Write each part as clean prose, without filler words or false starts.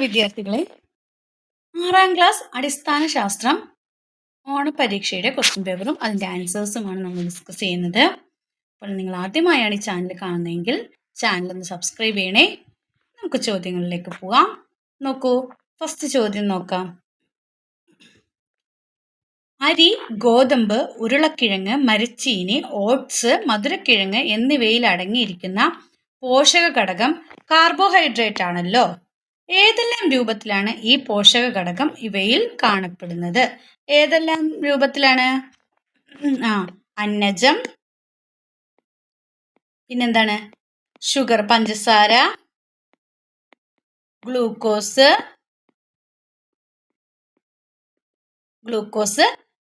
വിദ്യാർത്ഥികളെ, 6ാം ക്ലാസ് അടിസ്ഥാന ശാസ്ത്രം ഓണപരീക്ഷയുടെ ക്വസ്റ്റ്യൻ പേപ്പറും അതിൻ്റെ ആൻസേഴ്സുമാണ് നമ്മൾ ഡിസ്കസ് ചെയ്യുന്നത്. അപ്പോൾ നിങ്ങൾ ആദ്യമായാണ് ഈ ചാനൽ കാണുന്നതെങ്കിൽ ചാനൽ ഒന്ന് സബ്സ്ക്രൈബ് ചെയ്യണേ. നമുക്ക് ചോദ്യങ്ങളിലേക്ക് പോവാം. നോക്കൂ, ഫസ്റ്റ് ചോദ്യം നോക്കാം. അരി, ഗോതമ്പ്, ഉരുളക്കിഴങ്ങ്, മരച്ചീനി, ഓട്സ്, മധുരക്കിഴങ്ങ് എന്നിവയിൽ അടങ്ങിയിരിക്കുന്ന പോഷക ഘടകം കാർബോഹൈഡ്രേറ്റ് ആണല്ലോ. ഏതെല്ലാം രൂപത്തിലാണ് ഈ പോഷക ഘടകം ഇവയിൽ കാണപ്പെടുന്നത്? ഏതെല്ലാം രൂപത്തിലാണ്? അന്നജം, പിന്നെന്താണ്? ഷുഗർ, പഞ്ചസാര, ഗ്ലൂക്കോസ്,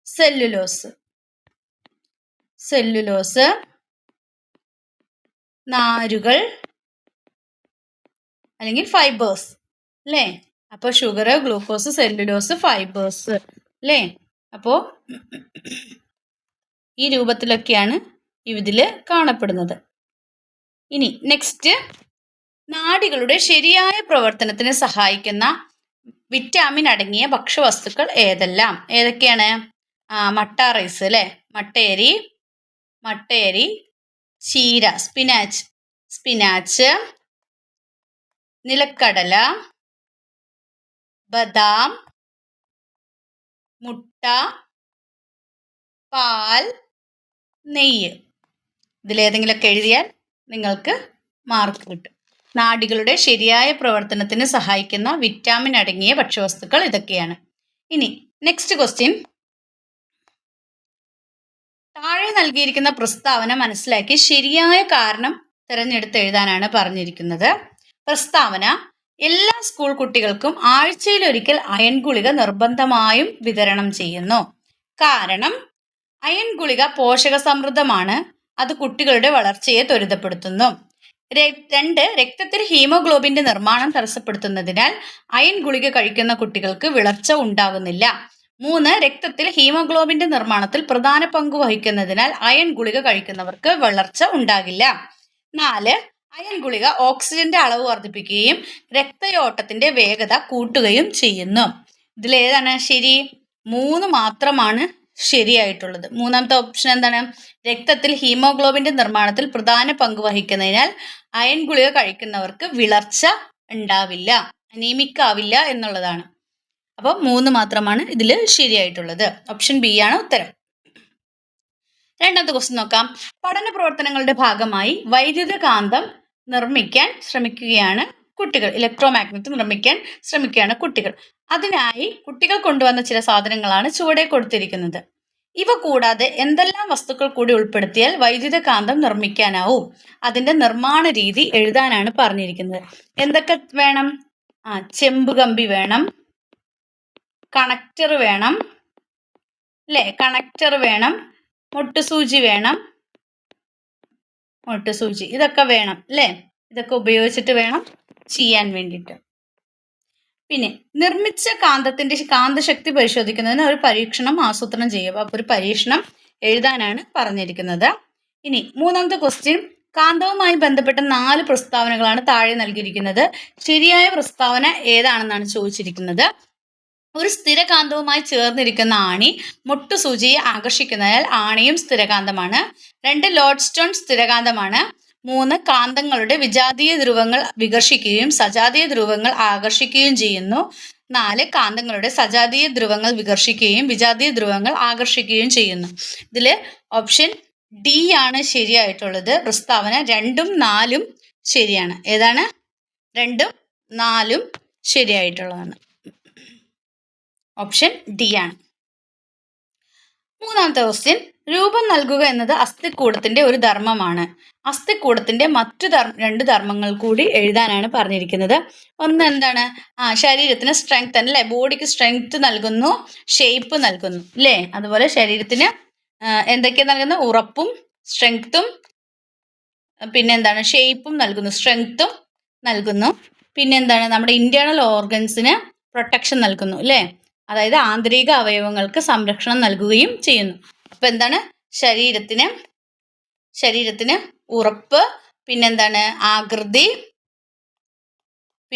സെല്ലുലോസ്, നാരുകൾ അല്ലെങ്കിൽ ഫൈബേഴ്സ് അല്ലേ? അപ്പോൾ ഷുഗർ, ഗ്ലൂക്കോസ്, സെല്ലുലോസ്, ഫൈബേഴ്സ് അല്ലേ? അപ്പോൾ ഈ രൂപത്തിലൊക്കെയാണ് ഇതിൽ കാണപ്പെടുന്നത്. ഇനി നെക്സ്റ്റ്, നാഡികളുടെ ശരിയായ പ്രവർത്തനത്തിന് സഹായിക്കുന്ന വിറ്റാമിൻ അടങ്ങിയ ഭക്ഷ്യവസ്തുക്കൾ ഏതൊക്കെയാണ്? മട്ട റൈസ് അല്ലേ? മട്ടയരി, ചീര, സ്പിനാച്ച്, നിലക്കടല, ബദാം, മുട്ട, പാൽ, നെയ്യ്. ഇതിലേതെങ്കിലുമൊക്കെ എഴുതിയാൽ നിങ്ങൾക്ക് മാർക്ക് കിട്ടും. നാഡികളുടെ ശരിയായ പ്രവർത്തനത്തിന് സഹായിക്കുന്ന വിറ്റാമിൻ അടങ്ങിയ ഭക്ഷ്യവസ്തുക്കൾ ഇതൊക്കെയാണ്. ഇനി നെക്സ്റ്റ് ക്വസ്റ്റ്യൻ. താഴെ നൽകിയിരിക്കുന്ന പ്രസ്താവന മനസ്സിലാക്കി ശരിയായ കാരണം തിരഞ്ഞെടുത്ത് എഴുതാനാണ് പറഞ്ഞിരിക്കുന്നത്. പ്രസ്താവന: എല്ലാ സ്കൂൾ കുട്ടികൾക്കും ആഴ്ചയിലൊരിക്കൽ അയൺ ഗുളിക നിർബന്ധമായും വിതരണം ചെയ്യുന്നു. കാരണം അയൺ ഗുളിക പോഷക സമൃദ്ധമാണ്. അത് കുട്ടികളുടെ വളർച്ചയെ ത്വരിതപ്പെടുത്തുന്നു. 2, രക്തത്തിൽ ഹീമോഗ്ലോബിന്റെ നിർമ്മാണം തടസ്സപ്പെടുത്തുന്നതിനാൽ അയൺ ഗുളിക കഴിക്കുന്ന കുട്ടികൾക്ക് വിളർച്ച ഉണ്ടാകുന്നില്ല. 3, രക്തത്തിൽ ഹീമോഗ്ലോബിന്റെ നിർമ്മാണത്തിൽ പ്രധാന പങ്ക് വഹിക്കുന്നതിനാൽ അയൺ ഗുളിക കഴിക്കുന്നവർക്ക് വളർച്ച ഉണ്ടാകില്ല. 4, അയൺ ഗുളിക ഓക്സിജന്റെ അളവ് വർദ്ധിപ്പിക്കുകയും രക്തയോട്ടത്തിന്റെ വേഗത കൂട്ടുകയും ചെയ്യുന്നു. ഇതിലേതാണ് ശരി? 3 മാത്രമാണ് ശരിയായിട്ടുള്ളത്. മൂന്നാമത്തെ ഓപ്ഷൻ എന്താണ്? രക്തത്തിൽ ഹീമോഗ്ലോബിന്റെ നിർമ്മാണത്തിൽ പ്രധാന പങ്ക് വഹിക്കുന്നതിനാൽ അയൺ ഗുളിക കഴിക്കുന്നവർക്ക് വിളർച്ച ഉണ്ടാവില്ല, അനീമിക് ആവില്ല എന്നുള്ളതാണ്. അപ്പോൾ 3 മാത്രമാണ് ഇതിൽ ശരിയായിട്ടുള്ളത്. ഓപ്ഷൻ ബി ആണ് ഉത്തരം. രണ്ടാമത്തെ ക്വസ്റ്റ്യൻ നോക്കാം. പഠന പ്രവർത്തനങ്ങളുടെ ഭാഗമായി വൈദ്യുതകാന്തം നിർമ്മിക്കാൻ ശ്രമിക്കുകയാണ് കുട്ടികൾ. ഇലക്ട്രോമാഗ്നറ്റ് നിർമ്മിക്കാൻ ശ്രമിക്കുകയാണ് കുട്ടികൾ. അതിനായി കുട്ടികൾ കൊണ്ടുവന്ന ചില സാധനങ്ങളാണ് ചുവടെ കൊടുത്തിരിക്കുന്നത്. ഇവ കൂടാതെ എന്തെല്ലാം വസ്തുക്കൾ കൂടി ഉൾപ്പെടുത്തിയാൽ വൈദ്യുതകാന്തം നിർമ്മിക്കാനാവും? അതിന്റെ നിർമ്മാണ രീതി എഴുതാനാണ് പറഞ്ഞിരിക്കുന്നത്. എന്തൊക്കെ വേണം? ചെമ്പ് കമ്പി വേണം, കണക്ടർ വേണം അല്ലേ? മുട്ടുസൂചി വേണം, ഇതൊക്കെ വേണം അല്ലേ? ഇതൊക്കെ ഉപയോഗിച്ചിട്ട് വേണം ചെയ്യാൻ വേണ്ടിയിട്ട്. പിന്നെ നിർമ്മിച്ച കാന്തത്തിന്റെ കാന്തശക്തി പരിശോധിക്കുന്നതിന് ഒരു പരീക്ഷണം ആസൂത്രണം ചെയ്യുക. അപ്പോൾ ഒരു പരീക്ഷണം എഴുതാനാണ് പറഞ്ഞിരിക്കുന്നത്. ഇനി മൂന്നാമത്തെ ക്വസ്റ്റ്യൻ. കാന്തവുമായി ബന്ധപ്പെട്ട 4 പ്രസ്താവനകളാണ് താഴെ നൽകിയിരിക്കുന്നത്. ശരിയായ പ്രസ്താവന ഏതാണെന്നാണ് ചോദിച്ചിരിക്കുന്നത്. ഒരു സ്ഥിരകാന്തവുമായി ചേർന്നിരിക്കുന്ന ആണി മുട്ടുസൂചിയെ ആകർഷിക്കുന്നതിനാൽ ആണിയും സ്ഥിരകാന്തമാണ്. 2, ലോഡ്സ്റ്റോൺ സ്ഥിരകാന്തമാണ്. 3, കാന്തങ്ങളുടെ വിജാതീയ ധ്രുവങ്ങൾ വികർഷിക്കുകയും സജാതീയ ധ്രുവങ്ങൾ ആകർഷിക്കുകയും ചെയ്യുന്നു. 4, കാന്തങ്ങളുടെ സജാതീയ ധ്രുവങ്ങൾ വികർഷിക്കുകയും വിജാതീയ ധ്രുവങ്ങൾ ആകർഷിക്കുകയും ചെയ്യുന്നു. ഇതിൽ ഓപ്ഷൻ ഡി ആണ് ശരിയായിട്ടുള്ളത്. പ്രസ്താവന 2ഉം 4ഉം ശരിയാണ്. ഏതാണ്? 2ഉം 4ഉം ശരിയായിട്ടുള്ളതാണ്. ഓപ്ഷൻ ഡി ആണ്. മൂന്നാമത്തെ ക്വസ്റ്റ്യൻ. രൂപം നൽകുക എന്നത് അസ്ഥികൂടത്തിന്റെ ഒരു ധർമ്മമാണ്. അസ്ഥികൂടത്തിന്റെ മറ്റു 2 ധർമ്മങ്ങൾ കൂടി എഴുതാനാണ് പറഞ്ഞിരിക്കുന്നത്. ഒന്ന് എന്താണ്? ശരീരത്തിന് സ്ട്രെങ്ത് അല്ലേ? ബോഡിക്ക് സ്ട്രെങ്ത് നൽകുന്നു, ഷേപ്പ് നൽകുന്നു അല്ലേ? അതുപോലെ ശരീരത്തിന് എന്തൊക്കെയാ നൽകുന്നത്? ഉറപ്പും സ്ട്രെങ്ത്തും, പിന്നെന്താണ്? ഷേപ്പും നൽകുന്നു, സ്ട്രെങ്ത്തും നൽകുന്നു. പിന്നെന്താണ്? നമ്മുടെ ഇന്റേണൽ ഓർഗൻസിന് പ്രൊട്ടക്ഷൻ നൽകുന്നു അല്ലേ? അതായത് ആന്തരിക അവയവങ്ങൾക്ക് സംരക്ഷണം നൽകുകയും ചെയ്യുന്നു. അപ്പൊ എന്താണ്? ശരീരത്തിന് ഉറപ്പ്, പിന്നെന്താണ്? ആകൃതി,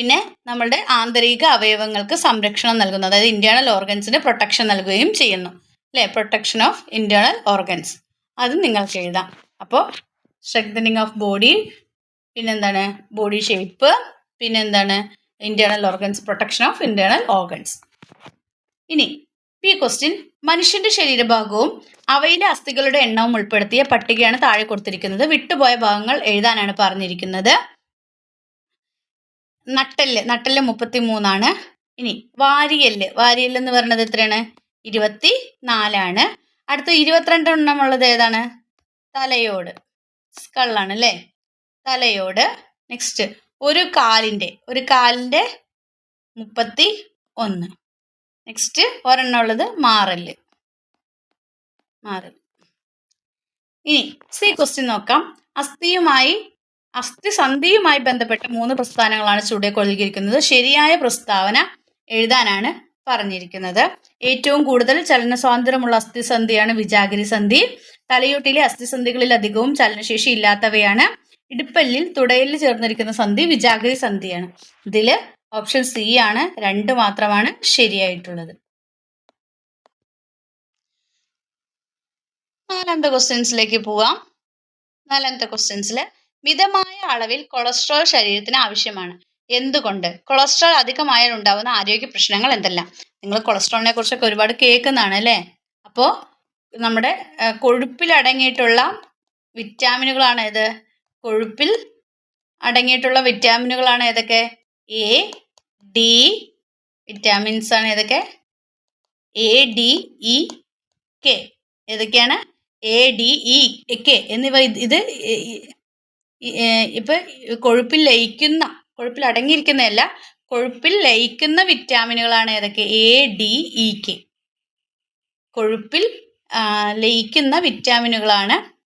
പിന്നെ നമ്മളുടെ ആന്തരിക അവയവങ്ങൾക്ക് സംരക്ഷണം നൽകുന്നു, അതായത് ഇന്റേണൽ ഓർഗൻസിന് പ്രൊട്ടക്ഷൻ നൽകുകയും ചെയ്യുന്നു അല്ലേ. പ്രൊട്ടക്ഷൻ ഓഫ് ഇന്റേണൽ ഓർഗൻസ് അതും നിങ്ങൾക്ക് എഴുതാം. അപ്പോൾ സ്ട്രെങ്തനിങ് ഓഫ് ബോഡി, പിന്നെന്താണ് ബോഡി ഷേപ്പ്, പിന്നെന്താണ് internal organs, protection of internal organs. ഇനി ഈ ക്വസ്റ്റ്യൻ മനുഷ്യന്റെ ശരീരഭാഗവും അവയിലെ അസ്ഥികളുടെ എണ്ണവും ഉൾപ്പെടുത്തിയ പട്ടികയാണ് താഴെ കൊടുത്തിരിക്കുന്നത്. വിട്ടുപോയ ഭാഗങ്ങൾ എഴുതാനാണ് പറഞ്ഞിരിക്കുന്നത്. നട്ടെല്ല് 33. ഇനി വാരിയെല്ല് എന്ന് പറയുന്നത് എത്രയാണ്? 24. അടുത്ത 22 എണ്ണമുള്ളത് ഏതാണ്? തലയോട്, സ്കള്ളാണ് അല്ലേ, തലയോട്. നെക്സ്റ്റ് ഒരു കാലിൻ്റെ 31. നെക്സ്റ്റ് ഒരെണ്ണം ഉള്ളത് മാറല്. ഇനി സി ക്വസ്റ്റ്യൻ നോക്കാം. അസ്ഥിസന്ധിയുമായി ബന്ധപ്പെട്ട 3 പ്രസ്ഥാനങ്ങളാണ് ചുവടെ കൊടുത്തിരിക്കുന്നത്. ശരിയായ പ്രസ്താവന എഴുതാനാണ് പറഞ്ഞിരിക്കുന്നത്. ഏറ്റവും കൂടുതൽ ചലന സ്വാതന്ത്ര്യമുള്ള അസ്ഥിസന്ധിയാണ് വിജാഗിരി സന്ധി. തലയോട്ടിലെ അസ്ഥിസന്ധികളിൽ അധികവും ചലനശേഷി ഇല്ലാത്തവയാണ്. ഇടുപ്പല്ലിൽ തുടയെല്ല് ചേർന്നിരിക്കുന്ന സന്ധി വിജാഗിരി സന്ധിയാണ്. ഇതിൽ ഓപ്ഷൻ സി ആണ്, 2 മാത്രമാണ് ശരിയായിട്ടുള്ളത്. 4ാമത്തെ ക്വസ്റ്റ്യൻസിലേക്ക് പോവാം. 4ാമത്തെ ക്വസ്റ്റ്യൻസിൽ മിതമായ അളവിൽ കൊളസ്ട്രോൾ ശരീരത്തിന് ആവശ്യമാണ്. എന്തുകൊണ്ട്? കൊളസ്ട്രോൾ അധികമായാൽ ഉണ്ടാകുന്ന ആരോഗ്യ പ്രശ്നങ്ങൾ എന്തെല്ലാം? നിങ്ങൾ കൊളസ്ട്രോളിനെ കുറിച്ചൊക്കെ ഒരുപാട് കേൾക്കുന്നതാണ് അല്ലേ. അപ്പോൾ നമ്മുടെ കൊഴുപ്പിൽ അടങ്ങിയിട്ടുള്ള വിറ്റാമിനുകളാണ് ഏത്? കൊഴുപ്പിൽ അടങ്ങിയിട്ടുള്ള വിറ്റാമിനുകളാണ് ഏതൊക്കെ? എ, ഡി വിറ്റാമിൻസ് ആണ് ഏതൊക്കെ? A, D, E, K. ഏതൊക്കെയാണ്? എ, ഡി, ഇ, കെ എന്നിവ. ഇത് ഇപ്പൊ കൊഴുപ്പിൽ അടങ്ങിയിരിക്കുന്നതല്ല, കൊഴുപ്പിൽ ലയിക്കുന്ന വിറ്റാമിനുകളാണ് ഏതൊക്കെ? A, D, E, K. കൊഴുപ്പിൽ ലയിക്കുന്ന വിറ്റാമിനുകളാണ്,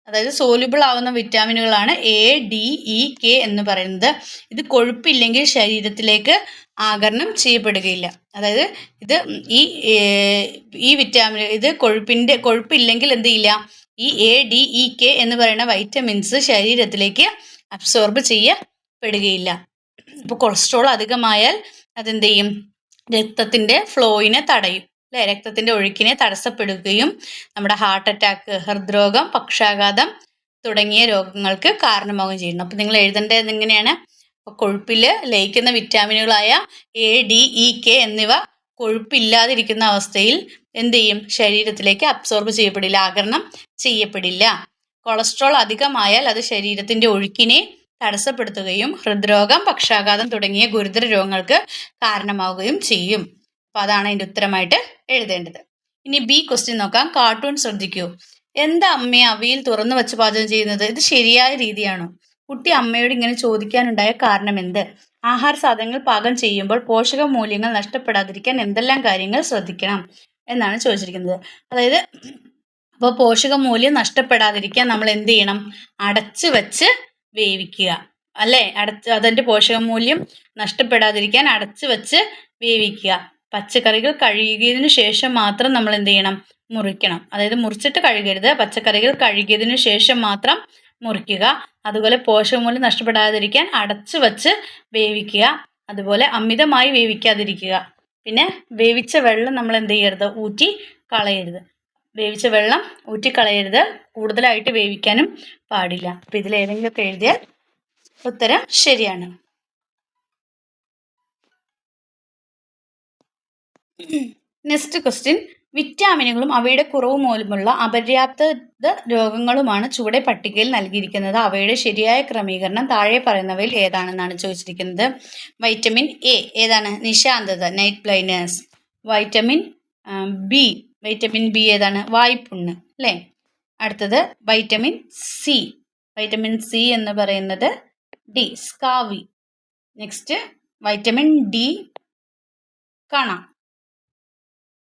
അതായത് സോലുബിൾ ആവുന്ന വിറ്റാമിനുകളാണ് എ, ഡി, ഇ, കെ എന്ന് പറയുന്നത്. ഇത് കൊഴുപ്പില്ലെങ്കിൽ ശരീരത്തിലേക്ക് ആഗിരണം ചെയ്യപ്പെടുകയില്ല. അതായത് ഇത് ഈ വിറ്റാമിൻ ഇത് കൊഴുപ്പില്ലെങ്കിൽ എന്ത് ചെയ്യില്ല, ഈ എ, ഡി, ഇ, കെ എന്ന് പറയുന്ന വൈറ്റമിൻസ് ശരീരത്തിലേക്ക് അബ്സോർബ് ചെയ്യപ്പെടുകയില്ല. ഇപ്പോൾ കൊളസ്ട്രോൾ അധികമായാൽ അതെന്ത് ചെയ്യും? രക്തത്തിൻ്റെ ഫ്ലോയിനെ തടയും അല്ലേ, രക്തത്തിൻ്റെ ഒഴുക്കിനെ തടസ്സപ്പെടുകയും നമ്മുടെ ഹാർട്ട് അറ്റാക്ക്, ഹൃദ്രോഗം, പക്ഷാഘാതം തുടങ്ങിയ രോഗങ്ങൾക്ക് കാരണമാവുകയും ചെയ്യുന്നു. അപ്പം നിങ്ങൾ എഴുതേണ്ടത് എങ്ങനെയാണ്? അപ്പോൾ കൊഴുപ്പിൽ ലയിക്കുന്ന വിറ്റാമിനുകളായ എ, ഡി, ഇ, കെ എന്നിവ കൊഴുപ്പില്ലാതിരിക്കുന്ന അവസ്ഥയിൽ എന്ത് ചെയ്യും? ശരീരത്തിലേക്ക് അബ്സോർബ് ചെയ്യപ്പെടില്ല, ആഗിരണം ചെയ്യപ്പെടില്ല. കൊളസ്ട്രോൾ അധികമായാൽ അത് ശരീരത്തിൻ്റെ ഒഴുക്കിനെ തടസ്സപ്പെടുത്തുകയും ഹൃദ്രോഗം, പക്ഷാഘാതം തുടങ്ങിയ ഗുരുതര രോഗങ്ങൾക്ക് കാരണമാവുകയും ചെയ്യും. അപ്പോൾ അതാണ് അതിൻ്റെ ഉത്തരമായിട്ട് എഴുതേണ്ടത്. ഇനി ബി ക്വസ്റ്റ്യൻ നോക്കാം. കാർട്ടൂൺ ശ്രദ്ധിക്കൂ. എന്താ അമ്മയെ അവിയൽ തുറന്നു വെച്ച് പാചകം ചെയ്യുന്നത്? ഇത് ശരിയായ രീതിയാണോ? കുട്ടി അമ്മയോട് ഇങ്ങനെ ചോദിക്കാനുണ്ടായ കാരണം എന്ത്? ആഹാര സാധനങ്ങൾ പാകം ചെയ്യുമ്പോൾ പോഷക മൂല്യങ്ങൾ നഷ്ടപ്പെടാതിരിക്കാൻ എന്തെല്ലാം കാര്യങ്ങൾ ശ്രദ്ധിക്കണം എന്നാണ് ചോദിച്ചിരിക്കുന്നത്. അതായത് അപ്പോൾ പോഷക മൂല്യം നഷ്ടപ്പെടാതിരിക്കാൻ നമ്മൾ എന്ത് ചെയ്യണം? അടച്ചു വെച്ച് വേവിക്കുക അല്ലേ. അതിൻ്റെ പോഷക മൂല്യം നഷ്ടപ്പെടാതിരിക്കാൻ അടച്ചു വെച്ച് വേവിക്കുക. പച്ചക്കറികൾ കഴുകിയതിനു ശേഷം മാത്രം നമ്മൾ എന്ത് ചെയ്യണം? മുറിക്കണം. അതായത് മുറിച്ചിട്ട് കഴുകരുത്, പച്ചക്കറികൾ കഴുകിയതിനു ശേഷം മാത്രം മുറിക്കുക. അതുപോലെ പോഷകമൂല്യം നഷ്ടപ്പെടാതിരിക്കാൻ അടച്ചു വച്ച് വേവിക്കുക. അതുപോലെ അമിതമായി വേവിക്കാതിരിക്കുക. പിന്നെ വേവിച്ച വെള്ളം നമ്മൾ എന്ത് ചെയ്യരുത്? ഊറ്റി കളയരുത്. വേവിച്ച വെള്ളം ഊറ്റിക്കളയരുത്, കൂടുതലായിട്ട് വേവിക്കാനും പാടില്ല. അപ്പം ഇതിലേതെങ്കിലുമൊക്കെ എഴുതിയാൽ ഉത്തരം ശരിയാണ്. Next question. വിറ്റാമിനുകളും അവയുടെ കുറവ് മൂലമുള്ള അപര്യാപ്തത രോഗങ്ങളുമാണ് ചുവടെ പട്ടികയിൽ നൽകിയിരിക്കുന്നത്. അവയുടെ ശരിയായ ക്രമീകരണം താഴെ പറയുന്നവയിൽ ഏതാണെന്നാണ് ചോദിച്ചിരിക്കുന്നത്. വൈറ്റമിൻ എ ഏതാണ്? നിശാന്തത, നൈറ്റ് ബ്ലൈൻഡ്നസ്. വൈറ്റമിൻ ബി ഏതാണ്? വായ്പുണ്ണ് അല്ലേ. അടുത്തത് വൈറ്റമിൻ സി എന്ന് പറയുന്നത് ഡി, സ്കാവി. നെക്സ്റ്റ് വൈറ്റമിൻ ഡി, കണ.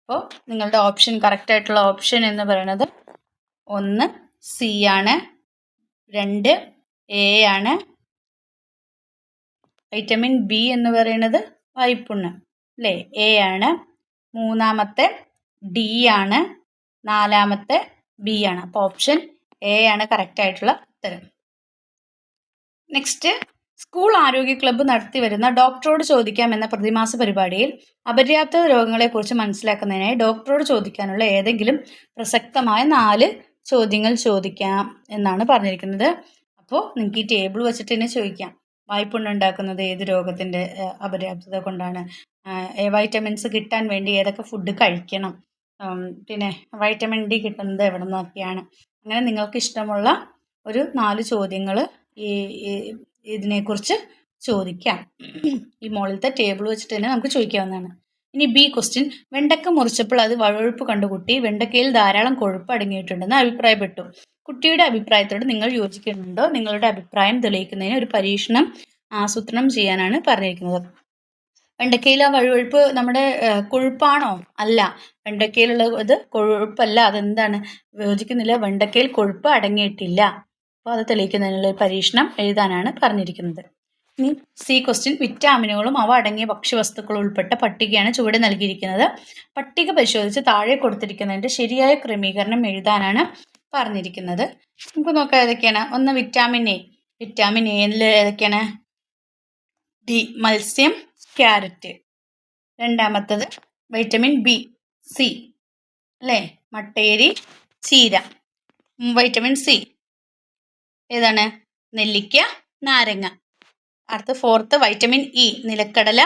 അപ്പോൾ നിങ്ങളുടെ കറക്റ്റായിട്ടുള്ള ഓപ്ഷൻ എന്ന് പറയുന്നത് 1 സി ആണ്, 2 എ ആണ്, വൈറ്റമിൻ ബി എന്ന് പറയുന്നത് വായ്പുണ്ണ് അല്ലേ, എ ആണ്, 3ാമത്തെ ഡി ആണ്, 4ാമത്തെ ബി ആണ്. അപ്പോൾ ഓപ്ഷൻ എ ആണ് കറക്റ്റായിട്ടുള്ള ഉത്തരം. നെക്സ്റ്റ് സ്കൂൾ ആരോഗ്യ ക്ലബ്ബ് നടത്തിവരുന്ന ഡോക്ടറോട് ചോദിക്കാം എന്ന പ്രതിമാസ പരിപാടിയിൽ അപര്യാപ്തത രോഗങ്ങളെക്കുറിച്ച് മനസ്സിലാക്കുന്നതിനായി ഡോക്ടറോട് ചോദിക്കാനുള്ള ഏതെങ്കിലും പ്രസക്തമായ 4 ചോദ്യങ്ങൾ ചോദിക്കാം എന്നാണ് പറഞ്ഞിരിക്കുന്നത്. അപ്പോൾ നിങ്ങൾക്ക് ഈ ടേബിൾ വെച്ചിട്ട് തന്നെ ചോദിക്കാം. വായ്പുണ്ണുണ്ടാക്കുന്നത് ഏത് രോഗത്തിൻ്റെ അപര്യാപ്തത കൊണ്ടാണ്? വൈറ്റമിൻസ് കിട്ടാൻ വേണ്ടി ഏതൊക്കെ ഫുഡ് കഴിക്കണം? പിന്നെ വൈറ്റമിൻ ഡി കിട്ടുന്നത് എവിടെ നിന്നൊക്കെയാണ്? അങ്ങനെ നിങ്ങൾക്ക് ഇഷ്ടമുള്ള ഒരു 4 ചോദ്യങ്ങൾ ഈ ഇതിനെക്കുറിച്ച് ചോദിക്കാം. ഈ മുകളിലത്തെ ടേബിൾ വെച്ചിട്ട് തന്നെ നമുക്ക് ചോദിക്കാവുന്നതാണ്. ഇനി ബി ക്വസ്റ്റ്യൻ, വെണ്ടക്ക മുറിച്ചപ്പോൾ അത് വഴുവഴുപ്പ് കണ്ടു കുട്ടി വെണ്ടക്കയിൽ ധാരാളം കൊഴുപ്പ് അടങ്ങിയിട്ടുണ്ടെന്ന് അഭിപ്രായപ്പെട്ടു. കുട്ടിയുടെ അഭിപ്രായത്തോട് നിങ്ങൾ യോജിക്കുന്നുണ്ടോ? നിങ്ങളുടെ അഭിപ്രായം തെളിയിക്കുന്നതിന് ഒരു പരീക്ഷണം ആസൂത്രണം ചെയ്യാനാണ് പറഞ്ഞിരിക്കുന്നത്. വെണ്ടക്കയിൽ ആ വഴുവഴുപ്പ് നമ്മുടെ കൊഴുപ്പാണോ? അല്ല, വെണ്ടക്കയിലുള്ളത് കൊഴുപ്പല്ല. അതെന്താണ്? യോജിക്കുന്നില്ല. വെണ്ടക്കയിൽ കൊഴുപ്പ് അടങ്ങിയിട്ടില്ല. അപ്പോൾ അത് തെളിയിക്കുന്നതിനുള്ള പരീക്ഷണം എഴുതാനാണ് പറഞ്ഞിരിക്കുന്നത്. ഇനി സി ക്വസ്റ്റ്യൻ, വിറ്റാമിനുകളും അവ അടങ്ങിയ ഭക്ഷ്യവസ്തുക്കളും ഉൾപ്പെട്ട പട്ടികയാണ് ചുവടെ നൽകിയിരിക്കുന്നത്. പട്ടിക പരിശോധിച്ച് താഴെ കൊടുത്തിരിക്കുന്നതിൻ്റെ ശരിയായ ക്രമീകരണം എഴുതാനാണ് പറഞ്ഞിരിക്കുന്നത്. നമുക്ക് നോക്കാം ഏതൊക്കെയാണ്. ഒന്ന് വിറ്റാമിൻ എ. വിറ്റാമിൻ എയിൽ ഏതൊക്കെയാണ്? ഡി, മത്സ്യം, ക്യാരറ്റ്. രണ്ടാമത്തത് വൈറ്റമിൻ ബി, സി അല്ലേ, മട്ടേരി, ചീര. വൈറ്റമിൻ സി ഏതാണ്? നെല്ലിക്ക, നാരങ്ങ. അടുത്ത ഫോർത്ത് വൈറ്റമിൻ ഇ, നിലക്കടല,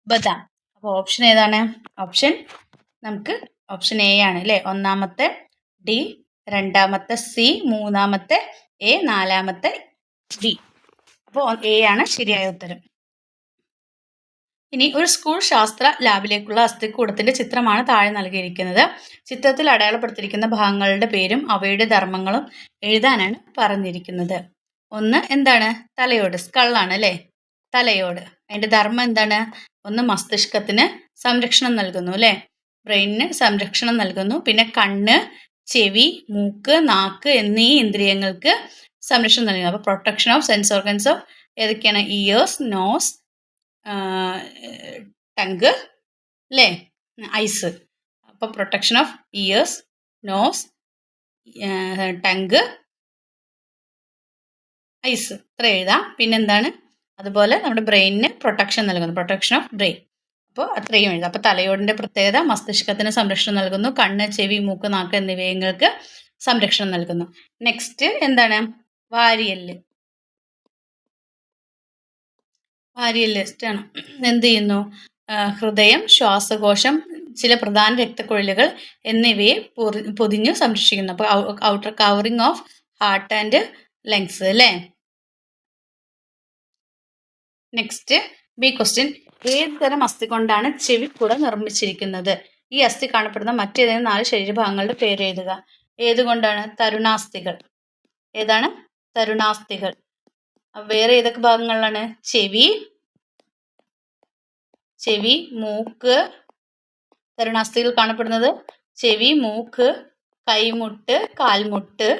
ബദാം. അപ്പോൾ ഓപ്ഷൻ ഏതാണ്? നമുക്ക് ഓപ്ഷൻ എ ആണ് അല്ലേ. ഒന്നാമത്തെ ഡി, രണ്ടാമത്തെ സി, മൂന്നാമത്തെ എ, നാലാമത്തെ ഡി. അപ്പോൾ എ ആണ് ശരിയായ ഉത്തരം. ഇനി ഒരു സ്കൂൾ ശാസ്ത്ര ലാബിലേക്കുള്ള അസ്ഥികൂടത്തിന്റെ ചിത്രമാണ് താഴെ നൽകിയിരിക്കുന്നത്. ചിത്രത്തിൽ അടയാളപ്പെടുത്തിയിരിക്കുന്ന ഭാഗങ്ങളുടെ പേരും അവയുടെ ധർമ്മങ്ങളും എഴുതാനാണ് പറഞ്ഞിരിക്കുന്നത്. ഒന്ന് എന്താണ്? തലയോട്, സ്കള്ളാണ് അല്ലേ. തലയോട്. അതിന്റെ ധർമ്മം എന്താണ്? ഒന്ന് മസ്തിഷ്കത്തിന് സംരക്ഷണം നൽകുന്നു അല്ലേ, ബ്രെയിനിന് സംരക്ഷണം നൽകുന്നു. പിന്നെ കണ്ണ്, ചെവി, മൂക്ക്, നാക്ക് എന്നീ ഇന്ദ്രിയങ്ങൾക്ക് സംരക്ഷണം നൽകുന്നു. അപ്പോൾ protection of sense organs of ഏതൊക്കെയാണ്? ഇയേഴ്സ്, നോസ്, ടങ്ക് അല്ലേ, ഐസ്. അപ്പോൾ protection of ears, nose, tongue, eyes. ഇത്ര എഴുതാം. പിന്നെന്താണ്? അതുപോലെ നമ്മുടെ ബ്രെയിനിന് പ്രൊട്ടക്ഷൻ നൽകുന്നു, പ്രൊട്ടക്ഷൻ ഓഫ് ബ്രെയിൻ. അപ്പോൾ അത്രയും എഴുതാം. അപ്പോൾ തലയോടിൻ്റെ പ്രത്യേകത മസ്തിഷ്കത്തിന് സംരക്ഷണം നൽകുന്നു, കണ്ണ്, ചെവി, മൂക്ക്, നാക്ക് എന്നിവയങ്ങൾക്ക് സംരക്ഷണം നൽകുന്നു. നെക്സ്റ്റ് എന്താണ്? വാരിയെല്ല്. വാരിയെല്ലിസ്റ്റാണ് എന്ത് ചെയ്യുന്നു? ഹൃദയം, ശ്വാസകോശം, ചില പ്രധാന രക്തക്കുഴലുകൾ എന്നിവയെ പൊതിഞ്ഞു സംരക്ഷിക്കുന്നു. അപ്പോൾ outer covering of heart and lungs അല്ലേ. നെക്സ്റ്റ് ബി ക്വസ്റ്റ്യൻ, ഏത് തരം അസ്ഥി കൊണ്ടാണ് ചെവിക്കുട നിർമ്മിച്ചിരിക്കുന്നത്? ഈ അസ്ഥി കാണപ്പെടുന്ന മറ്റേതെങ്കിലും 4 ശരീരഭാഗങ്ങളുടെ പേര് എഴുതുക. ഏതുകൊണ്ടാണ്? തരുണാസ്ഥികൾ. ഏതാണ്? തരുണാസ്ഥികൾ. വേറെ ഏതൊക്കെ ഭാഗങ്ങളിലാണ്? ചെവി, മൂക്ക്. തരുണാസ്ഥികൾ കാണപ്പെടുന്നത് ചെവി, മൂക്ക്, കൈമുട്ട്, കാൽമുട്ട്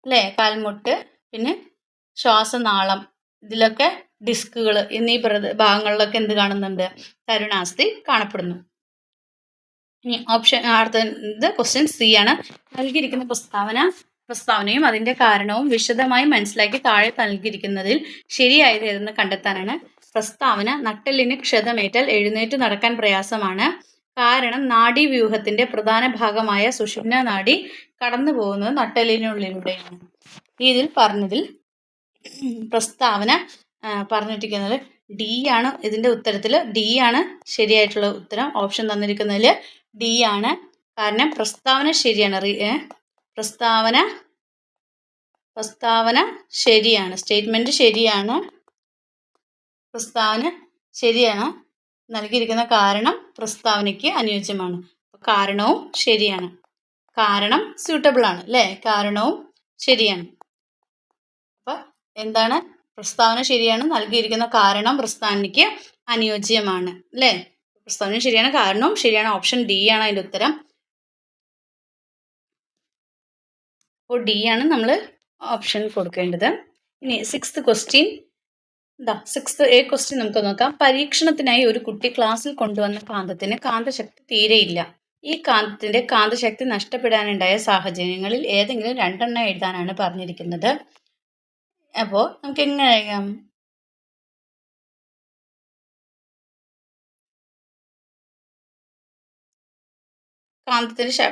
അല്ലേ, കാൽമുട്ട്. പിന്നെ ശ്വാസനാളം, ഇതിലൊക്കെ ഡിസ്കുകൾ എന്നീ ഭാഗങ്ങളിലൊക്കെ എന്ത് കാണുന്നുണ്ട്? തരുണാസ്ഥി കാണപ്പെടുന്നു. ഇനി അടുത്ത ക്വസ്റ്റ്യൻ സി ആണ്. നൽകിയിരിക്കുന്ന പ്രസ്താവനയും അതിന്റെ കാരണവും വിശദമായി മനസ്സിലാക്കി താഴെ നൽകിയിരിക്കുന്നതിൽ ശരിയായത് ഏതെന്ന് കണ്ടെത്താനാണ്. പ്രസ്താവന: നട്ടെല്ലിന് ക്ഷതമേറ്റാൽ എഴുന്നേറ്റ് നടക്കാൻ പ്രയാസമാണ്. കാരണം നാഡീവ്യൂഹത്തിന്റെ പ്രധാന ഭാഗമായ സുഷുമ്നാ നാഡി കടന്നു പോകുന്നത് നട്ടെല്ലിനുള്ളിലൂടെയാണ്. ഇതിൽ പറഞ്ഞതിൽ പ്രസ്താവന പറഞ്ഞിരിക്കുന്നത് ഡി ആണ്. ഇതിന്റെ ഉത്തരത്തിൽ ഡി ആണ് ശരിയായിട്ടുള്ള ഉത്തരം. ഓപ്ഷൻ തന്നിരിക്കുന്നതിൽ ഡി ആണ്. കാരണം പ്രസ്താവന ശരിയാണ്. പ്രസ്താവന ശരിയാണ്. സ്റ്റേറ്റ്മെന്റ് ശരിയാണ്. പ്രസ്താവന ശരിയാണ്. നൽകിയിരിക്കുന്ന കാരണം പ്രസ്താവനയ്ക്ക് അനുയോജ്യമാണ്. കാരണവും ശരിയാണ്. കാരണം സ്യൂട്ടബിൾ ആണ് അല്ലേ. കാരണവും ശരിയാണ്. അപ്പൊ എന്താണ്? പ്രസ്താവന ശരിയാണ്. നൽകിയിരിക്കുന്ന കാരണം പ്രസ്താവനയ്ക്ക് അനുയോജ്യമാണ് അല്ലേ. പ്രസ്താവന ശരിയാണ്, കാരണവും ശരിയാണ്. ഓപ്ഷൻ ഡി ആണ് അതിന്റെ ഉത്തരം. അപ്പോൾ ഡി ആണ് നമ്മൾ ഓപ്ഷൻ കൊടുക്കേണ്ടത്. ഇനി 6th question. Sixth A question നമുക്ക് നോക്കാം. പരീക്ഷണത്തിനായി ഒരു കുട്ടി ക്ലാസ്സിൽ കൊണ്ടുവന്ന കാന്തത്തിന് കാന്തശക്തി തീരെയില്ല. ഈ കാന്തത്തിന്റെ കാന്തശക്തി നഷ്ടപ്പെടാനുണ്ടായ സാഹചര്യങ്ങളിൽ ഏതെങ്കിലും 2 എഴുതാനാണ് പറഞ്ഞിരിക്കുന്നത്. അപ്പോൾ നമുക്ക് എങ്ങനെ എഴുതാം?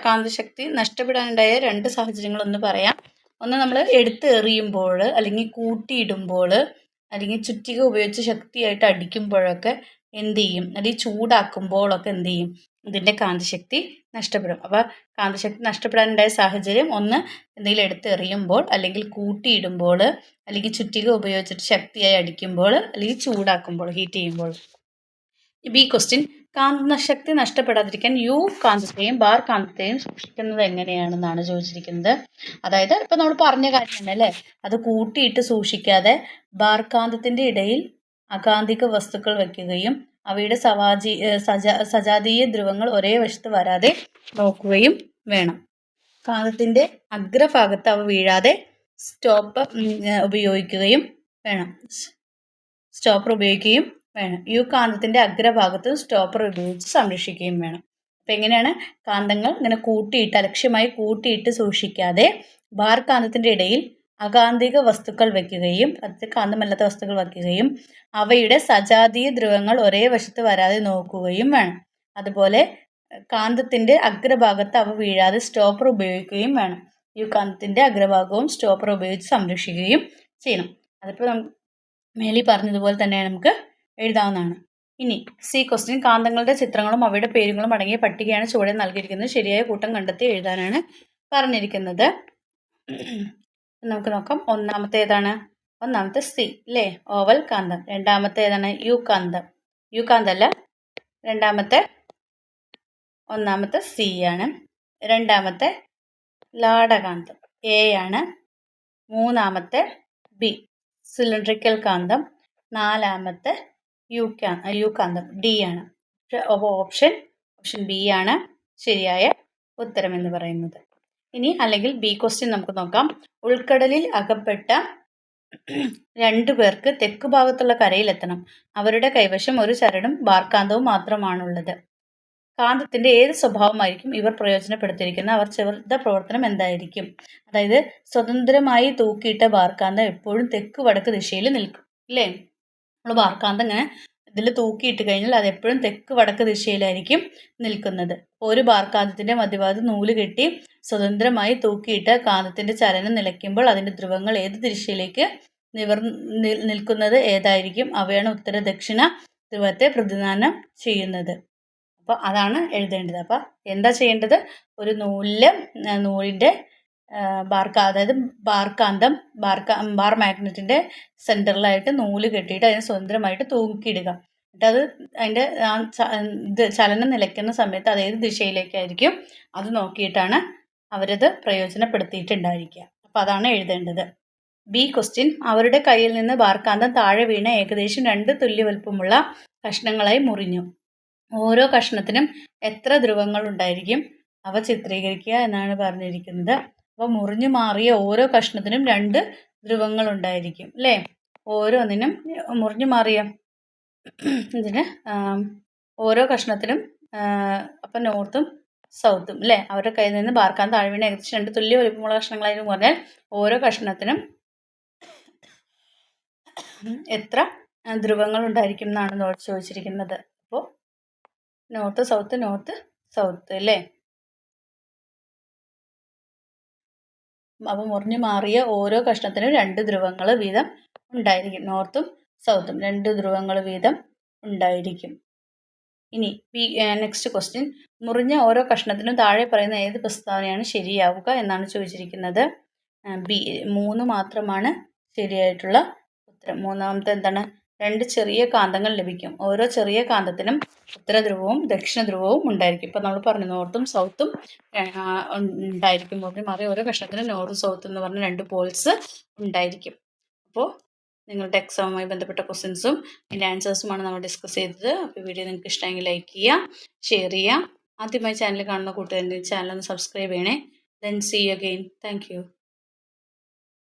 കാന്തശക്തി നഷ്ടപ്പെടാനുണ്ടായ 2 സാഹചര്യങ്ങളൊന്ന് പറയാം. ഒന്ന് നമ്മൾ എടുത്ത് എറിയുമ്പോൾ, അല്ലെങ്കിൽ കൂട്ടിയിടുമ്പോൾ, അല്ലെങ്കിൽ ചുറ്റിക ഉപയോഗിച്ച് ശക്തിയായിട്ട് അടിക്കുമ്പോഴൊക്കെ എന്ത് ചെയ്യും? അല്ലെങ്കിൽ ചൂടാക്കുമ്പോഴൊക്കെ എന്ത് ചെയ്യും? ഇതിൻ്റെ കാന്തശക്തി നഷ്ടപ്പെടും. അപ്പോൾ കാന്തശക്തി നഷ്ടപ്പെടാനുണ്ടായ സാഹചര്യം ഒന്ന് എന്തെങ്കിലും എടുത്ത് എറിയുമ്പോൾ, അല്ലെങ്കിൽ കൂട്ടിയിടുമ്പോൾ, അല്ലെങ്കിൽ ചുറ്റിക ഉപയോഗിച്ചിട്ട് ശക്തിയായി അടിക്കുമ്പോൾ, അല്ലെങ്കിൽ ചൂടാക്കുമ്പോൾ, ഹീറ്റ് ചെയ്യുമ്പോൾ. ബി ക്വസ്റ്റ്യൻ, കാന്തശക്തി നഷ്ടപ്പെടാതിരിക്കാൻ യു കാന്തത്തെയും ബാർ കാന്തത്തെയും സൂക്ഷിക്കുന്നത് എങ്ങനെയാണെന്നാണ് ചോദിച്ചിരിക്കുന്നത്. അതായത് ഇപ്പം നമ്മൾ പറഞ്ഞ കാര്യം തന്നെ അല്ലേ, അത് കൂട്ടിയിട്ട് സൂക്ഷിക്കാതെ ബാർ കാന്തത്തിൻ്റെ ഇടയിൽ അകാന്തിക വസ്തുക്കൾ വയ്ക്കുകയും അവയുടെ സജാതീയ ധ്രുവങ്ങൾ ഒരേ വശത്ത് വരാതെ നോക്കുകയും വേണം. കാന്തത്തിൻ്റെ അഗ്രഭാഗത്ത് അവ വീഴാതെ സ്റ്റോപ്പർ ഉപയോഗിക്കുകയും വേണം. യു കാന്തത്തിൻ്റെ അഗ്രഭാഗത്ത് സ്റ്റോപ്പർ ഉപയോഗിച്ച് സംരക്ഷിക്കുകയും വേണം. അപ്പം എങ്ങനെയാണ്? കാന്തങ്ങൾ ഇങ്ങനെ കൂട്ടിയിട്ട് അലക്ഷ്യമായി കൂട്ടിയിട്ട് സൂക്ഷിക്കാതെ ബാർ കാന്തത്തിൻ്റെ ഇടയിൽ അകാന്തിക വസ്തുക്കൾ വയ്ക്കുകയും അത് കാന്തമല്ലാത്ത വസ്തുക്കൾ വയ്ക്കുകയും അവയുടെ സജാതീയ ധ്രുവങ്ങൾ ഒരേ വശത്ത് വരാതെ നോക്കുകയും വേണം. അതുപോലെ കാന്തത്തിൻ്റെ അഗ്രഭാഗത്ത് അവ വീഴാതെ സ്റ്റോപ്പർ ഉപയോഗിക്കുകയും വേണം. യു കാന്തത്തിൻ്റെ അഗ്രഭാഗവും സ്റ്റോപ്പർ ഉപയോഗിച്ച് സംരക്ഷിക്കുകയും ചെയ്യണം. അതിപ്പോൾ നമുക്ക് മേലി പറഞ്ഞതുപോലെ തന്നെ നമുക്ക് എഴുതാവുന്നതാണ്. ഇനി സി ക്വസ്റ്റ്യൻ, കാന്തങ്ങളുടെ ചിത്രങ്ങളും അവയുടെ പേരുകളും അടങ്ങിയ പട്ടികയാണ് ചുവടെ നൽകിയിരിക്കുന്നത്. ശരിയായ കൂട്ടം കണ്ടെത്തി എഴുതാനാണ് പറഞ്ഞിരിക്കുന്നത്. നമുക്ക് നോക്കാം. ഒന്നാമത്തെ ഏതാണ്? ഒന്നാമത്തെ സി അല്ലേ, ഓവൽ കാന്തം. രണ്ടാമത്തെ ഏതാണ്? യു കാന്തം. യു കാന്തല്ല, ഒന്നാമത്തെ സി ആണ്. രണ്ടാമത്തെ ലാടകാന്തം എ ആണ്. മൂന്നാമത്തെ ബി സിലിണ്ടറിക്കൽ കാന്തം. നാലാമത്തെ യു കാന്തം ഡി ആണ്. ഓപ്ഷൻ ബി ആണ് ശരിയായ ഉത്തരം എന്ന് പറയുന്നത്. ഇനി അല്ലെങ്കിൽ ബി ക്വസ്റ്റ്യൻ നമുക്ക് നോക്കാം. ഉൾക്കടലിൽ അകപ്പെട്ട 2 പേർക്ക് തെക്ക് ഭാഗത്തുള്ള കരയിലെത്തണം. അവരുടെ കൈവശം ഒരു ചരടും ബാർക്കാന്തവും മാത്രമാണുള്ളത്. കാന്തത്തിന്റെ ഏത് സ്വഭാവമായിരിക്കും ഇവർ പ്രയോജനപ്പെടുത്തിയിരിക്കുന്നത്? അവർ ചെയ്ത പ്രവർത്തനം എന്തായിരിക്കും? അതായത് സ്വതന്ത്രമായി തൂക്കിയിട്ട ബാർക്കാന്തം എപ്പോഴും തെക്ക് വടക്ക് ദിശയിൽ നിൽക്കും അല്ലേ? നമ്മൾ ബാർക്കാന്തം ഇങ്ങനെ ഇതിൽ തൂക്കിയിട്ട് കഴിഞ്ഞാൽ അത് എപ്പോഴും തെക്ക് വടക്ക് ദിശയിലായിരിക്കും നിൽക്കുന്നത്. ഒരു ബാർക്കാന്തത്തിന്റെ മധ്യഭാഗത്ത് നൂല് കെട്ടി സ്വതന്ത്രമായി തൂക്കിയിട്ട് കാന്തത്തിന്റെ ചലനം നിലയ്ക്കുമ്പോൾ അതിന്റെ ധ്രുവങ്ങൾ ഏത് ദിശയിലേക്ക് നിൽക്കുന്നത് ഏതായിരിക്കും? അവയാണ് ഉത്തര ദക്ഷിണ ധ്രുവത്തെ പ്രതിനിധാനം ചെയ്യുന്നത്. അപ്പോൾ അതാണ് എഴുതേണ്ടത്. അപ്പോൾ എന്താ ചെയ്യേണ്ടത്? ഒരു നൂലിൻ്റെ അതായത് ബാർക്കാന്തം ബാർ മാഗ്നറ്റിൻ്റെ സെൻറ്ററിലായിട്ട് നൂല് കെട്ടിയിട്ട് അതിനെ സ്വതന്ത്രമായിട്ട് തൂക്കിയിടുക. എന്നിട്ട് അത് അതിൻ്റെ ചലനം നിലയ്ക്കുന്ന സമയത്ത് അത് ഏത് ദിശയിലേക്കായിരിക്കും അത് നോക്കിയിട്ടാണ് അവരത് പ്രയോജനപ്പെടുത്തിയിട്ടുണ്ടായിരിക്കുക. അപ്പോൾ അതാണ് എഴുതേണ്ടത്. ബി ക്വസ്റ്റ്യൻ, അവരുടെ കയ്യിൽ നിന്ന് ബാർക്കാന്തം താഴെ വീണ ഏകദേശം 2 തുല്യ വലുപ്പമുള്ള കഷ്ണങ്ങളായി മുറിഞ്ഞു. ഓരോ കഷ്ണത്തിനും എത്ര ധ്രുവങ്ങൾ ഉണ്ടായിരിക്കും? അവ ചിത്രീകരിക്കുക എന്നാണ് പറഞ്ഞിരിക്കുന്നത്. അപ്പോൾ മുറിഞ്ഞു മാറിയ ഓരോ കഷ്ണത്തിനും 2 ധ്രുവങ്ങൾ ഉണ്ടായിരിക്കും അല്ലേ? ഓരോന്നിനും മുറിഞ്ഞു മാറിയ ഇതിന് ഓരോ കഷ്ണത്തിനും അപ്പം നോർത്തും സൗത്തും അല്ലേ? അവരുടെ കയ്യിൽ നിന്ന് ബാർക്കാന്തം താഴെ വീണ ഏകദേശം 2 തുല്യ വലുപ്പമുള്ള കഷ്ണങ്ങളായിരുന്നു പറഞ്ഞാൽ ഓരോ കഷ്ണത്തിനും എത്ര ധ്രുവങ്ങൾ ഉണ്ടായിരിക്കും എന്നാണ് ചോദിച്ചിരിക്കുന്നത്. അപ്പോൾ നോർത്ത് സൗത്ത് അല്ലേ? അപ്പോൾ മുറിഞ്ഞു മാറിയ ഓരോ കഷ്ണത്തിനും 2 ധ്രുവങ്ങൾ വീതം ഉണ്ടായിരിക്കും. നോർത്തും സൗത്തും 2 ധ്രുവങ്ങൾ വീതം ഉണ്ടായിരിക്കും. ഇനി നെക്സ്റ്റ് ക്വസ്റ്റ്യൻ, മുറിഞ്ഞ ഓരോ കഷ്ണത്തിനും താഴെ പറയുന്ന ഏത് പ്രസ്താവനയാണ് ശരിയാവുക എന്നാണ് ചോദിച്ചിരിക്കുന്നത്. ബി 3 മാത്രമാണ് ശരിയായിട്ടുള്ള ഉത്തരം. മൂന്നാമത്തെ എന്താണ്? 2 ചെറിയ കാന്തങ്ങൾ ലഭിക്കും. ഓരോ ചെറിയ കാന്തത്തിനും ഉത്തര ധ്രുവവും ദക്ഷിണ ധ്രുവവും ഉണ്ടായിരിക്കും. ഇപ്പം നമ്മൾ പറഞ്ഞു നോർത്തും സൗത്തും ഉണ്ടായിരിക്കും. മുറിഞ്ഞു മാറിയ ഓരോ കഷ്ണത്തിനും നോർത്ത് സൗത്ത് എന്ന് പറഞ്ഞ 2 പോൾസ് ഉണ്ടായിരിക്കും. അപ്പോൾ നിങ്ങളുടെ എക്സാമുമായി ബന്ധപ്പെട്ട ക്വസ്റ്റ്യൻസും അതിൻ്റെ ആൻസേഴ്സുമാണ് നമ്മൾ ഡിസ്കസ് ചെയ്തത്. അപ്പോൾ വീഡിയോ നിങ്ങൾക്ക് ഇഷ്ടമെങ്കിൽ ലൈക്ക് ചെയ്യുക, ഷെയർ ചെയ്യുക. ആദ്യമായി ചാനൽ കാണുന്ന കൂട്ടുകാരുടെ ചാനൽ ഒന്ന് സബ്സ്ക്രൈബ് ചെയ്യണേ. Then see you again. Thank U.